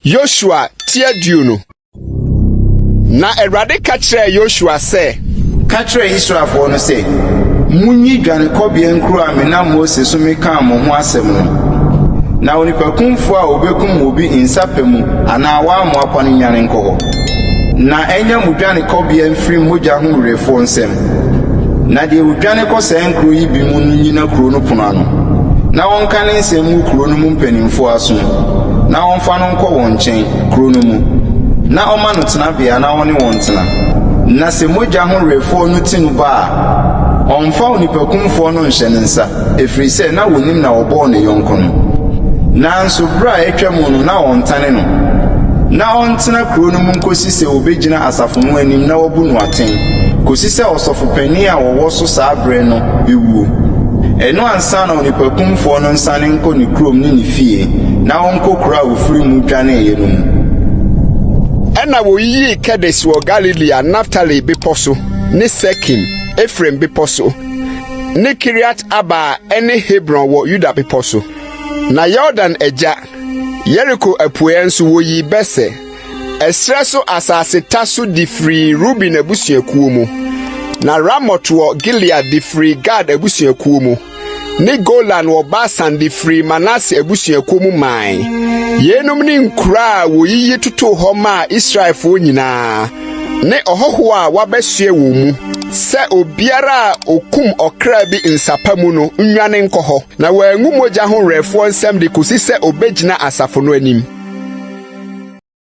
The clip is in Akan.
Joshua tiaduno. Na Awurade ka kyerɛ Joshua sɛ, ka kyerɛ Israelfo no sɛ, munyi dwane kɔbea nkuro a me na Mose so me ka mo ho asɛm no. Na onipakumfo a obekum obi nsapɛ mu anaa waamo apa no nyane nkɔ hɔ. Na enya mu dwane kɔbea mfiri mogya ho werɛfo nsɛm. Na de udwane kɔ saa nkuro yi bi mu no nyina kuro no pono ano. Na wɔnka ne nsɛm mu kuro no mu mpanimfo aso. Na wɔmfa no nkɔ wɔn nkyɛn kuro no mu. Na ɔma no tena bea na wɔne wɔn tena. Na sɛ mogya ho werɛfo no ti no ba a, ɔmfa onipakumfo no nhyɛ ne nsa, ɛfiri sɛ na wonim na wɔbɔɔ ne yɔnko no. Nanso bra a atwa mu no na ɔntane no. Na ɔntena kuro no mu nkosi sɛ obegyina asafo no anim na wɔbu no atɛn, kosi sɛ ɔsɔfopanyin a wɔwɔ so saa bere no bewuo. Ɛno ansa na onipakumfo no nsane nkɔ ne kurom ne ne fie, na ɔnkɔ kuro a ofiri mu dwaneeɛ no mu. Ɛna woyiyi Kedes wɔ Galilea Naphtali bepɔ so, ne Sekim, Efraim bepɔ so, ne Kiriat Arba ɛne Hebron wɔ Yuda bepɔ so. Na Yordan agya, Yeriko apueɛ nso woyi Bese, ɛsrɛ so asase ta so di firi Ruben abusuakuo mu. Na Ramot wɔ Gilead di firi Gad abusuakuo mu, ne Golan wɔ Basan di firi Manase abusuakuo mu man. Yenum ne nkura a woyiyi tutu hɔ ma Israelfo nyinaa, ne ɔhɔho a wabɛsue wɔ mu, sɛ obiara a okum ɔkra bi nsapa mu no nwane nkɔ hɔ, na wɔangu mogya ho werɛfoɔ nsɛm de kosi sɛ obegyina asafo no anim.